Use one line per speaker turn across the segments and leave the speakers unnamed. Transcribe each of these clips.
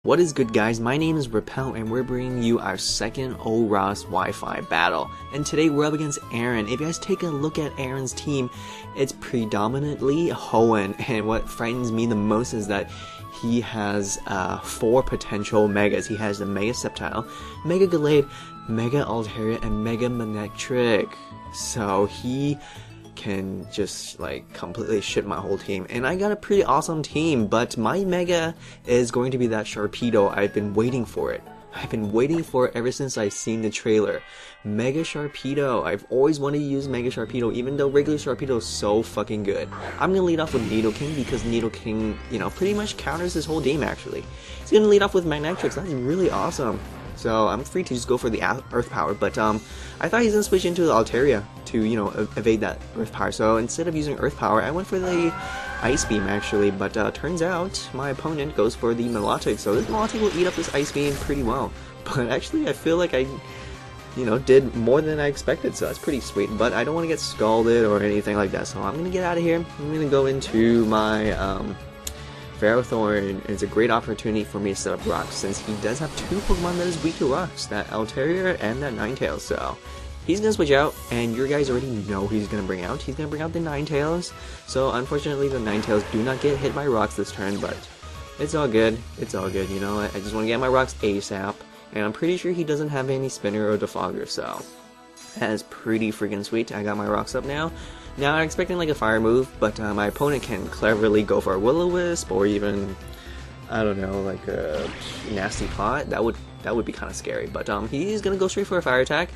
What is good, guys? My name is Repel and we're bringing you our second ORAS Wi-Fi battle. And today we're up against Aaron. If you guys take a look at Aaron's team, it's predominantly Hoenn, and what frightens me the most is that he has 4 potential Megas. He has the Mega Sceptile, Mega Gallade, Mega Altaria, and Mega Manectric. So he can just like completely shit my whole team, and I got a pretty awesome team, but my Mega is going to be that Sharpedo. I've been waiting for it. I've been waiting for it ever since I've seen the trailer. Mega Sharpedo. I've always wanted to use Mega Sharpedo, even though regular Sharpedo is so fucking good. I'm gonna lead off with Nidoking because Nidoking, you know, pretty much counters this whole game actually. He's gonna lead off with Manectric. That's really awesome. So I'm free to just go for the Earth Power, but I thought he's gonna switch into the Altaria to, you know, evade that Earth Power. So instead of using Earth Power, I went for the Ice Beam actually, but turns out my opponent goes for the Milotic. So this Milotic will eat up this Ice Beam pretty well. But actually, I feel like I, you know, did more than I expected, so that's pretty sweet. But I don't want to get scalded or anything like that, so I'm gonna get out of here. I'm gonna go into my Ferrothorn. It's a great opportunity for me to set up rocks, since he does have 2 Pokemon that is weak to rocks, that Altaria and that Ninetales. So he's gonna switch out, and your guys already know who he's gonna bring out. He's gonna bring out the Ninetales. So unfortunately, the Ninetales do not get hit by rocks this turn, but it's all good. It's all good. You know, I just want to get my rocks ASAP, and I'm pretty sure he doesn't have any Spinner or Defogger, so that is pretty freaking sweet. I got my rocks up now. Now I'm expecting like a fire move, but my opponent can cleverly go for a Will-O-Wisp or even, I don't know, like a nasty pot. That would be kind of scary. But he's gonna go straight for a fire attack.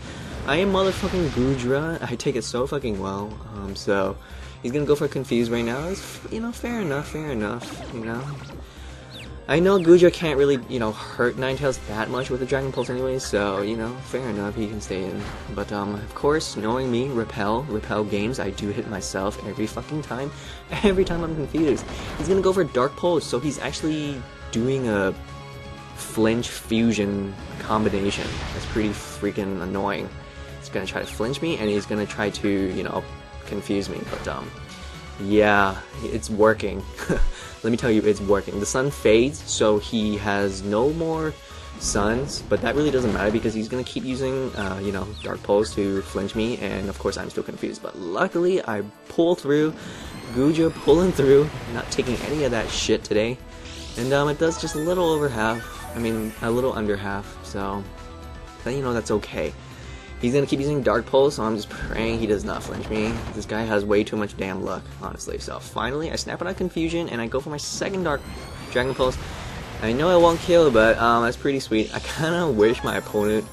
I am motherfucking Goodra. I take it so fucking well. So he's gonna go for a Confuse right now. It's, you know, fair enough. You know. I know Goodra can't really, you know, hurt Ninetales that much with the Dragon Pulse anyways, so, you know, fair enough, he can stay in. But, of course, knowing me, Repel Games, I do hit myself every fucking time, every time I'm confused. He's gonna go for Dark Pulse, so he's actually doing a flinch fusion combination. That's pretty freaking annoying. He's gonna try to flinch me, and he's gonna try to, you know, confuse me, but, yeah, it's working. Let me tell you, it's working. The sun fades, so he has no more suns, but that really doesn't matter because he's gonna keep using, you know, Dark Pulse to flinch me, and of course I'm still confused. But luckily, I pull through. Goodra pulling through, not taking any of that shit today, and it does just a little over half. I mean, a little under half. So, but, you know, that's okay. He's gonna keep using Dark Pulse, so I'm just praying he does not flinch me. This guy has way too much damn luck, honestly. So finally, I snap out of Confusion, and I go for my second Dragon Pulse. I know it won't kill, but that's pretty sweet. I kinda wish my opponent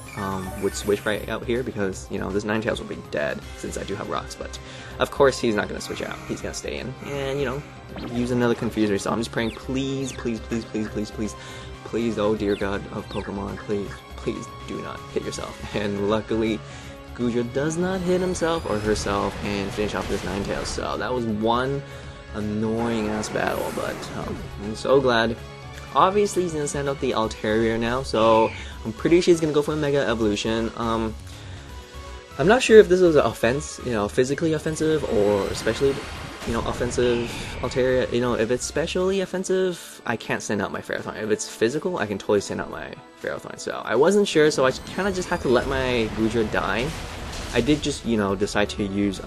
would switch right out here, because, you know, this Ninetales will be dead, since I do have rocks, but of course he's not gonna switch out. He's gonna stay in, and, you know, use another Confuser. So I'm just praying, please, oh dear God of Pokemon, please do not hit yourself. And luckily, Goodra does not hit himself or herself and finish off this Ninetales. So that was one annoying ass battle, but I'm so glad. Obviously, he's gonna send out the Altaria now, so I'm pretty sure he's gonna go for a Mega Evolution. I'm not sure if this was an offense, you know, physically offensive or especially, you know, offensive Altaria. You know, if it's specially offensive, I can't send out my Ferrothorn. If it's physical, I can totally send out my Ferrothorn. So I wasn't sure, so I kind of just had to let my Goodra die. I did just, you know, decide to use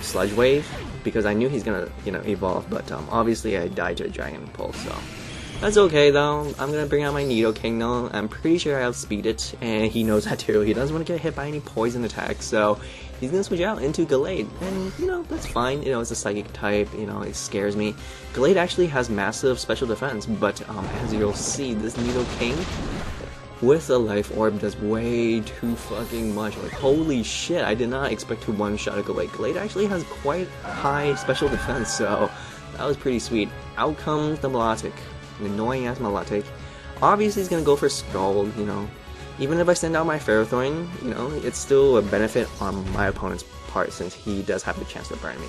Sludge Wave because I knew he's gonna, you know, evolve. But obviously, I died to a Dragon Pulse, so that's okay though. I'm gonna bring out my Nidoking though. I'm pretty sure I outspeed it, and he knows that too. He doesn't want to get hit by any poison attacks, so he's gonna switch out into Gallade, and, you know, that's fine. You know, it's a psychic type, you know, it scares me. Gallade actually has massive special defense, but as you'll see, this Nidoking with a Life Orb does way too fucking much. Like, holy shit, I did not expect to one-shot a Gallade. Gallade actually has quite high special defense, so that was pretty sweet. Out comes the Milotic, an annoying ass Milotic. Obviously he's gonna go for Scald, you know. Even if I send out my Ferrothorn, you know, it's still a benefit on my opponent's part, since he does have the chance to burn me.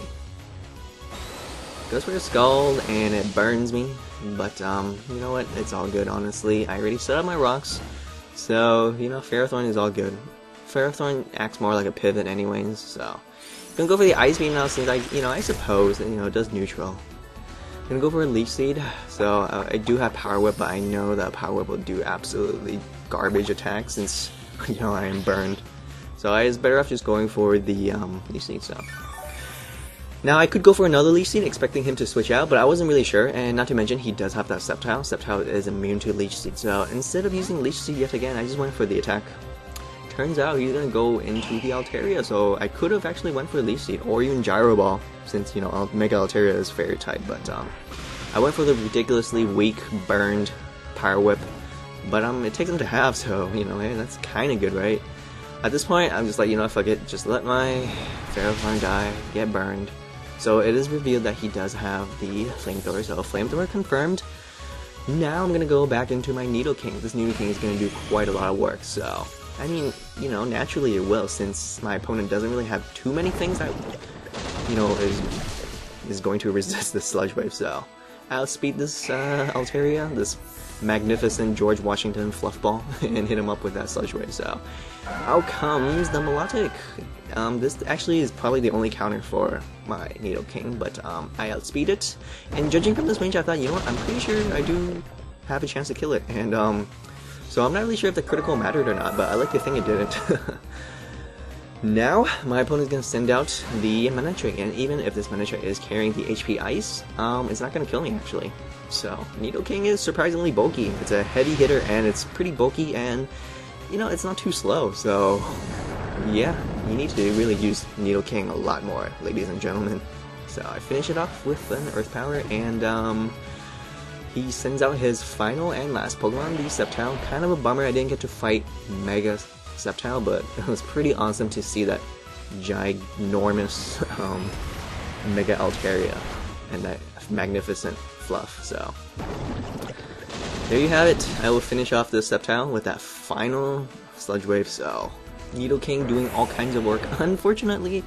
Goes for a Scald, and it burns me, but, you know what, it's all good, honestly. I already set up my rocks, so, you know, Ferrothorn is all good. Ferrothorn acts more like a pivot anyways, so. Gonna go for the Ice Beam now, since I suppose, you know, it does neutral. Gonna go for a Leech Seed. So I do have Power Whip, but I know that Power Whip will do absolutely garbage attacks since you know I am burned. So I was better off just going for the Leech Seed. So now I could go for another Leech Seed, expecting him to switch out, but I wasn't really sure. And not to mention, he does have that Sceptile. Sceptile is immune to Leech Seed. So instead of using Leech Seed yet again, I just went for the attack. Turns out he's gonna go into the Altaria, so I could have actually went for Leech Seed or even Gyro Ball, since you know Mega Altaria is Fairy type. But I went for the ridiculously weak burned Power Whip, but it takes him to half, so you know, hey, that's kind of good, right? At this point, I'm just like, you know, fuck it, just let my Ferrothorn die, get burned. So it is revealed that he does have the Flamethrower, so Flamethrower confirmed. Now I'm gonna go back into my Nidoking. This Nidoking is gonna do quite a lot of work, so. I mean, you know, naturally it will, since my opponent doesn't really have too many things that, you know, is going to resist the Sludge Wave, so I'll speed this Altaria, this magnificent George Washington fluffball, and hit him up with that Sludge Wave, so out comes the Milotic. This actually is probably the only counter for my Nidoking, but I outspeed it, and judging from this range, I thought, you know what, I'm pretty sure I do have a chance to kill it, and so I'm not really sure if the critical mattered or not, but I like to think it didn't. Now, my opponent's gonna send out the Manectric, and even if this Manectric is carrying the HP Ice, it's not gonna kill me actually. So, Nidoking is surprisingly bulky. It's a heady hitter, and it's pretty bulky, and you know, it's not too slow, so yeah, you need to really use Nidoking a lot more, ladies and gentlemen. So I finish it off with an Earth Power, and he sends out his final and last Pokemon, the Sceptile. Kind of a bummer I didn't get to fight Mega Sceptile, but it was pretty awesome to see that ginormous Mega Altaria and that magnificent fluff. So there you have it. I will finish off the Sceptile with that final Sludge Wave. So Nidoking doing all kinds of work. Unfortunately,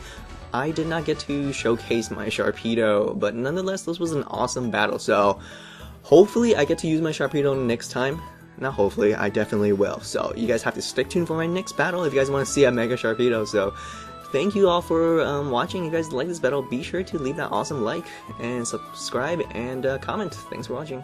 I did not get to showcase my Sharpedo, but nonetheless, this was an awesome battle. So hopefully I get to use my Sharpedo next time. Not hopefully, I definitely will. So you guys have to stick tuned for my next battle if you guys want to see a Mega Sharpedo. So thank you all for watching. If you guys like this battle, be sure to leave that awesome like and subscribe and comment. Thanks for watching.